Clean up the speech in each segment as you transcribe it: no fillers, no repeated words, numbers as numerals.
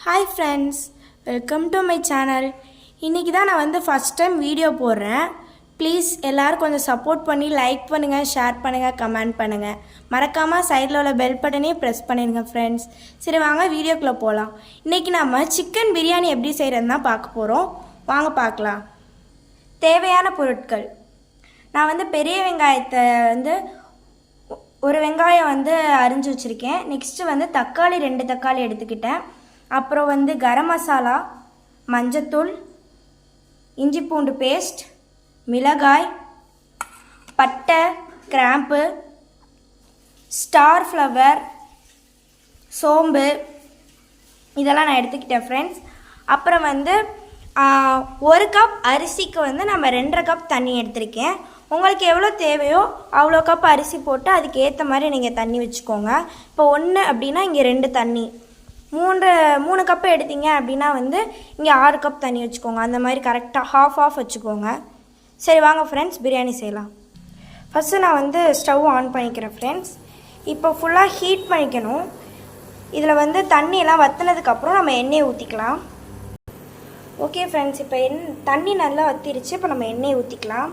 Hi friends, welcome to my channel. இன்னைக்கு தான் நான் ஃபர்ஸ்ட் டைம் வீடியோ போடுறேன். ப்ளீஸ் எல்லாரும் கொஞ்சம் சப்போர்ட் பண்ணி லைக் பண்ணுங்க, ஷேர் பண்ணுங்க, கமெண்ட் பண்ணுங்க. மறக்காம சைடுல உள்ள பெல் பட்டனையும் பிரஸ் பண்ணிருங்க फ्रेंड्स. சரி வாங்க வீடியோக்குள்ள போலாம். இன்னைக்கு நாம சிக்கன் பிரியாணி எப்படி செய்யறதுன்னு தான் பார்க்க போறோம். வாங்க பார்க்கலாம். தேவையான பொருட்கள். நான் பெரிய வெங்காயத்தை ஒரு வெங்காயம் அரிஞ்சு வச்சிருக்கேன். நெக்ஸ்ட் தக்காளி 2 தக்காளி எடுத்துக்கிட்டேன். அப்புறம் கரம் மசாலா, மஞ்சத்தூள், இஞ்சி பூண்டு பேஸ்ட், மிளகாய், பட்டை, கிராம்பு, ஸ்டார் ஃப்ளவர், சோம்பு இதெல்லாம் நான் எடுத்துக்கிட்டேன் ஃப்ரெண்ட்ஸ். அப்புறம் 1 கப் அரிசிக்கு நம்ம 2.5 கப் தண்ணி எடுத்திருக்கேன். உங்களுக்கு எவ்வளோ தேவையோ அவ்வளோ கப் அரிசி போட்டு அதுக்கு ஏற்ற மாதிரி நீங்கள் தண்ணி வச்சுக்கோங்க. இப்போ 1 அப்படின்னா இங்கே 2 தண்ணி, 3 கப்பு எடுத்தீங்க அப்படின்னா இங்கே 6 கப் தண்ணி வச்சுக்கோங்க. அந்த மாதிரி கரெக்டாக ஹாஃப் வச்சுக்கோங்க. சரி வாங்க ஃப்ரெண்ட்ஸ் பிரியாணி செய்யலாம். ஃபஸ்ட்டு நான் ஸ்டவ் ஆன் பண்ணிக்கிறேன் ஃப்ரெண்ட்ஸ். இப்போ ஃபுல்லாக ஹீட் பண்ணிக்கணும். இதில் தண்ணியெல்லாம் வற்றினதுக்கப்புறம் நம்ம எண்ணெயை ஊற்றிக்கலாம். ஓகே ஃப்ரெண்ட்ஸ், இப்போ தண்ணி நல்லா வற்றிருச்சு. இப்போ நம்ம எண்ணெயை ஊற்றிக்கலாம்.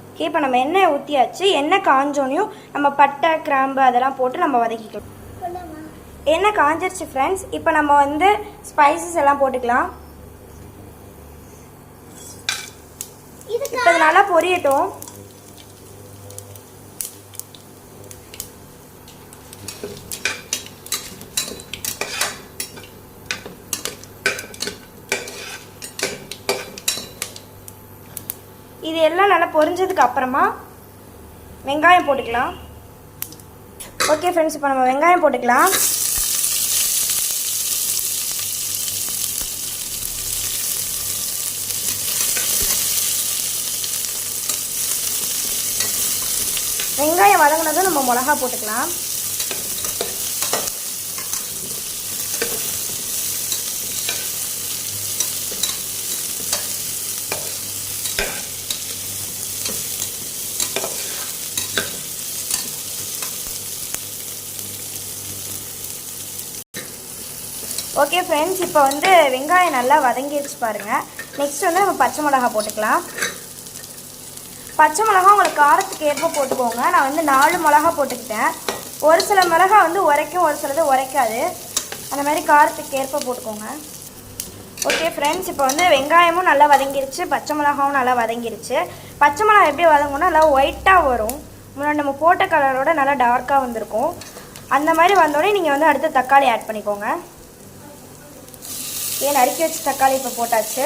ஓகே, இப்போ நம்ம எண்ணெய் ஊற்றியாச்சு. எண்ணெய் காஞ்சோனையும் நம்ம பட்டை, கிராம்பு அதெல்லாம் போட்டு நம்ம வதக்கிக்கலாம். எண்ணெய் காஞ்சிருச்சு ஃப்ரெண்ட்ஸ். இப்போ நம்ம ஸ்பைசஸ் எல்லாம் போட்டுக்கலாம். இப்போ இது நல்லா பொரியட்டும். இது எல்லாம் நல்லா பொரிஞ்சதுக்கு அப்புறமா வெங்காயம் போட்டுக்கலாம். ஓகே ஃப்ரெண்ட்ஸ், இப்போ நம்ம வெங்காயம் போட்டுக்கலாம். வெங்காயம் வதங்கினதும் நம்ம மிளகா போட்டுக்கலாம். ஓகே ஃப்ரெண்ட்ஸ், இப்போ வெங்காயம் நல்லா வதங்கிடுச்சு பாருங்கள். நெக்ஸ்ட் நம்ம பச்சை மிளகா போட்டுக்கலாம். பச்சை மிளகா உங்களுக்கு காரத்துக்கு ஏற்ப போட்டுக்கோங்க. நான் 4 மிளகா போட்டுக்கிட்டேன். ஒரு சில மிளகா உரைக்கும், ஒரு சிலது உரைக்காது. அந்த மாதிரி காரத்துக்கு ஏற்ப போட்டுக்கோங்க. ஓகே ஃப்ரெண்ட்ஸ், இப்போ வெங்காயமும் நல்லா வதங்கிருச்சு, பச்சை மிளகாவும் நல்லா வதங்கிருச்சு. பச்சை மிளகா எப்படி வதங்கணும்னா நல்லா ஒயிட்டாக வரும். முன்னாடி நம்ம போட்ட கலரோட நல்லா டார்க்காக வந்திருக்கும். அந்த மாதிரி வந்தோடனே நீங்கள் அடுத்து தக்காளி ஆட் பண்ணிக்கோங்க. நறுக்கி வச்சு தக்காளி இப்போ போட்டாச்சு.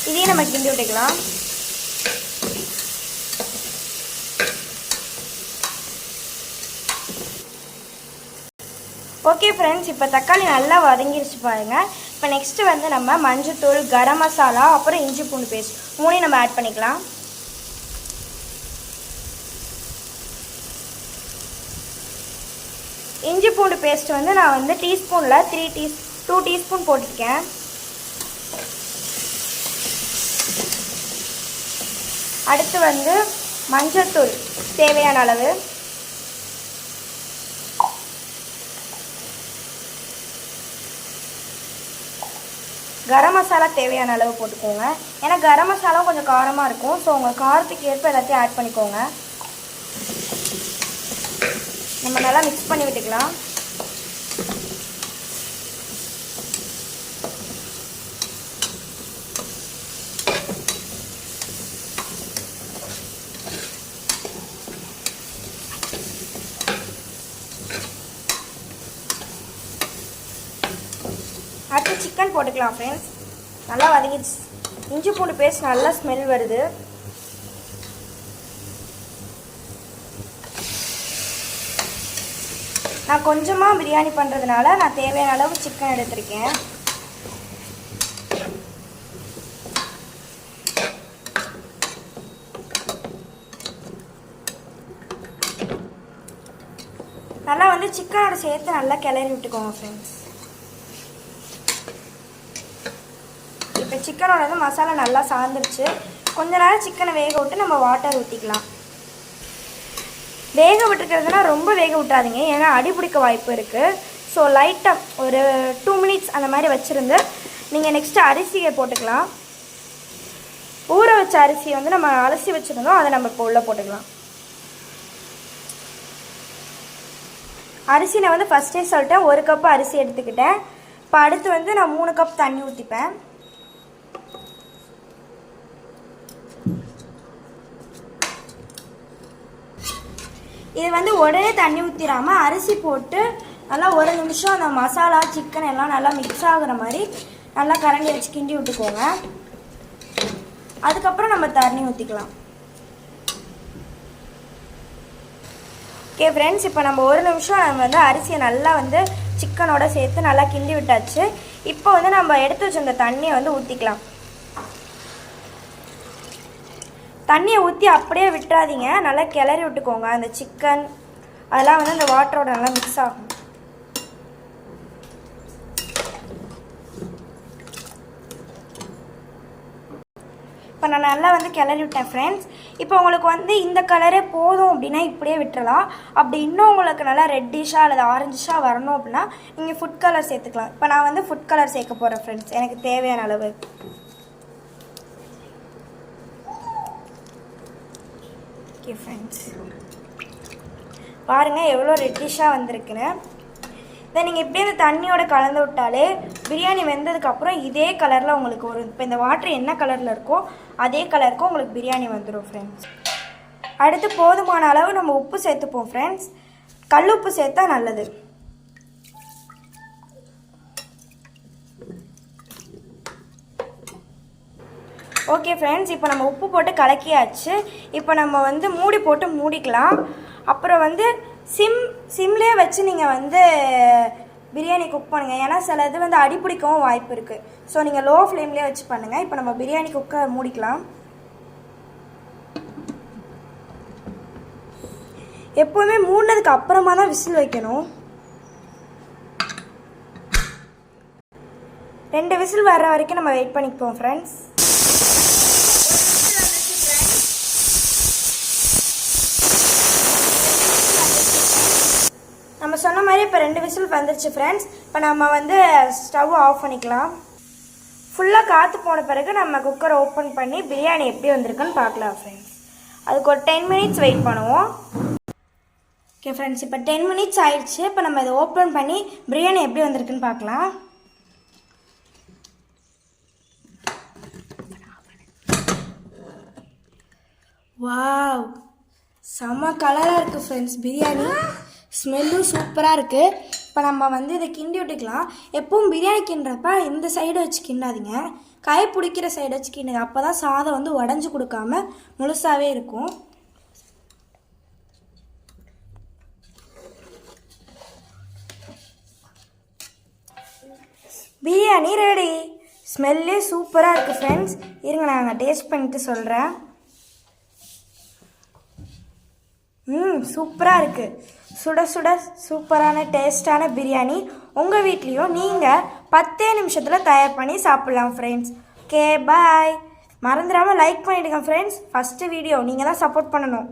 இதையும் நம்ம கிண்டி விட்டுக்கலாம். ஓகே ஃப்ரெண்ட்ஸ், இப்போ தக்காளி நல்லா வதங்கிருச்சு பாருங்க. இப்போ நெக்ஸ்ட் நம்ம மஞ்சத்தூள், கரம் மசாலா, அப்புறம் இஞ்சி பூண்டு பேஸ்ட் 3 நம்ம ஆட் பண்ணிக்கலாம். இஞ்சி பூண்டு பேஸ்ட் நான் டீஸ்பூனில் 2 டீஸ்பூன் போட்டிருக்கேன். அடுத்து மஞ்சத்தூள் தேவையான அளவு, கரம் மசாலா தேவையான அளவு போட்டுக்கோங்க. ஏன்னா கரம் மசாலா கொஞ்சம் காரமாக இருக்கும். ஸோ உங்கள் காரத்துக்கு ஏற்ப எல்லாத்தையும் ஆட் பண்ணிக்கோங்க. நம்ம நல்லா மிக்ஸ் பண்ணி விட்டுக்கலாம். அடுத்து சிக்கன் போட்டுக்கலாம் ஃப்ரெண்ட்ஸ். நல்லா வதங்கிடுச்சு. இஞ்சி பூண்டு பேஸ்ட் நல்லா ஸ்மெல் வருது. நான் கொஞ்சமாக பிரியாணி பண்ணுறதுனால நான் தேவையான அளவு சிக்கன் எடுத்திருக்கேன். நல்லா சிக்கனோட சேர்த்து நல்லா கிளறி விட்டுக்கோங்க ஃப்ரெண்ட்ஸ். இப்போ சிக்கனோட வந்து மசாலா நல்லா சார்ந்துருச்சு. கொஞ்ச நேரம் சிக்கனை வேக விட்டு நம்ம வாட்டர் ஊற்றிக்கலாம். வேக விட்டுருக்கிறதுனா ரொம்ப வேக விட்டாதீங்க, ஏன்னா அடி பிடிக்க வாய்ப்பு இருக்குது. ஸோ லைட்டாக ஒரு 2 மினிட்ஸ் அந்த மாதிரி வச்சுருந்து நீங்கள் நெக்ஸ்ட்டு அரிசியை போட்டுக்கலாம். ஊற வச்ச அரிசியை வந்து நம்ம அலசி வச்சுருந்தோம், அதை நம்ம இப்போ உள்ளே போட்டுக்கலாம். அரிசி நான் வந்து ஃபஸ்ட்டே சொல்லிட்டேன், 1 கப்பு அரிசி எடுத்துக்கிட்டேன். இப்போ அடுத்து வந்து நான் 3 கப் தண்ணி ஊற்றிப்பேன். இது வந்து உடனே தண்ணி ஊற்றிடாமல் அரிசி போட்டு நல்லா 1 நிமிஷம் அந்த மசாலா சிக்கன் எல்லாம் நல்லா மிக்ஸ் ஆகுற மாதிரி நல்லா கரண்டி வச்சு கிண்டி விட்டுக்கோங்க. அதுக்கப்புறம் நம்ம தண்ணி ஊற்றிக்கலாம். ஓகே ஃப்ரெண்ட்ஸ், இப்போ நம்ம 1 நிமிஷம் நம்ம வந்து அரிசியை நல்லா வந்து சிக்கனோட சேர்த்து நல்லா கிண்டி விட்டாச்சு. இப்போ வந்து நம்ம எடுத்து வச்சிருந்த தண்ணியை வந்து ஊற்றிக்கலாம். தண்ணியை ஊற்றி அப்படியே விட்டுறாதீங்க, நல்லா கிளறி விட்டுக்கோங்க. அந்த சிக்கன் அதெல்லாம் வந்து அந்த வாட்டரோட நல்லா மிக்ஸ் ஆகும். இப்போ நான் நல்லா வந்து கிளறி விட்டேன் ஃப்ரெண்ட்ஸ். இப்போ உங்களுக்கு வந்து இந்த கலரே போதும் அப்படின்னா இப்படியே விட்டுறலாம். அப்படி இன்னும் உங்களுக்கு நல்லா ரெட்டிஷாக அல்லது ஆரஞ்சிஷாக வரணும் அப்படின்னா நீங்கள் ஃபுட் கலர் சேர்த்துக்கலாம். இப்போ நான் வந்து ஃபுட் கலர் சேர்க்க போகிறேன் ஃப்ரெண்ட்ஸ், எனக்கு தேவையான அளவு. ஓகே ஃப்ரெண்ட்ஸ், பாருங்கள் எவ்வளோ ரெட்டிஷாக வந்திருக்குன்னு. இதை நீங்கள் இப்படியே இந்த தண்ணியோட கலந்து விட்டாலே பிரியாணி வெந்ததுக்கப்புறம் இதே கலரில் உங்களுக்கு வரும். இப்போ இந்த வாட்டர் என்ன கலரில் இருக்கோ அதே கலருக்கு உங்களுக்கு பிரியாணி வந்துடும் ஃப்ரெண்ட்ஸ். அடுத்து போதுமான அளவு நம்ம உப்பு சேர்த்துப்போம் ஃப்ரெண்ட்ஸ். கல் உப்பு சேர்த்தா நல்லது. ஓகே ஃப்ரெண்ட்ஸ், இப்போ நம்ம உப்பு போட்டு கலக்கியாச்சு. இப்போ நம்ம வந்து மூடி போட்டு மூடிக்கலாம். அப்புறம் வந்து சிம்லேயே வச்சு நீங்கள் வந்து பிரியாணி குக் பண்ணுங்கள், ஏன்னா சில இது வந்து அடிப்பிடிக்கவும் வாய்ப்பு இருக்குது. ஸோ நீங்கள் லோ ஃப்ளேம்லேயே வச்சு பண்ணுங்கள். இப்போ நம்ம பிரியாணி குக்கை மூடிக்கலாம். எப்போவுமே மூடினதுக்கு அப்புறமா தான் விசில் வைக்கணும். 2 விசில் வர்ற வரைக்கும் நம்ம வெயிட் பண்ணிப்போம் ஃப்ரெண்ட்ஸ். நம்ம சொன்ன மாதிரி இப்போ 2 விசில் வந்துருச்சு ஃப்ரெண்ட்ஸ். இப்போ நம்ம வந்து ஸ்டவ் ஆஃப் பண்ணிக்கலாம். ஃபுல்லாக காற்று போன பிறகு நம்ம குக்கரை ஓப்பன் பண்ணி பிரியாணி எப்படி வந்திருக்குன்னு பார்க்கலாம் ஃப்ரெண்ட்ஸ். அதுக்கு ஒரு 10 மினிட்ஸ் வெயிட் பண்ணுவோம். ஓகே ஃப்ரெண்ட்ஸ், இப்போ 10 மினிட்ஸ் ஆயிடுச்சு. இப்போ நம்ம இதை ஓப்பன் பண்ணி பிரியாணி எப்படி வந்திருக்குன்னு பார்க்கலாம். வாவ், செம்ம கலராக இருக்குது ஃப்ரெண்ட்ஸ். பிரியாணி ஸ்மெல்லும் சூப்பராக இருக்குது. இப்போ நம்ம வந்து இதை கிண்டி விட்டுக்கலாம். எப்பவும் பிரியாணி கிண்டுறப்ப இந்த சைடு வச்சு கிண்டாதீங்க, கை பிடிக்கிற சைடு வச்சு கிண்டுங்க. அப்போ தான் சாதம் வந்து உடஞ்சி கொடுக்காம முழுசாகவே இருக்கும். பிரியாணி ரெடி. ஸ்மெல்லே சூப்பராக இருக்குது ஃப்ரெண்ட்ஸ். இருங்க நான் டேஸ்ட் பண்ணிட்டு சொல்கிறேன். சூப்பராக இருக்குது. சுட சுட சூப்பரான டேஸ்டான பிரியாணி உங்கள் வீட்லேயும் நீங்கள் 10 நிமிஷத்தில் தயார் பண்ணி சாப்பிட்லாம் ஃப்ரெண்ட்ஸ். Okay bye. மறந்துடாமல் லைக் பண்ணிவிடுங்க ஃப்ரெண்ட்ஸ். ஃபஸ்ட்டு வீடியோ நீங்கள் தான் சப்போர்ட் பண்ணணும்.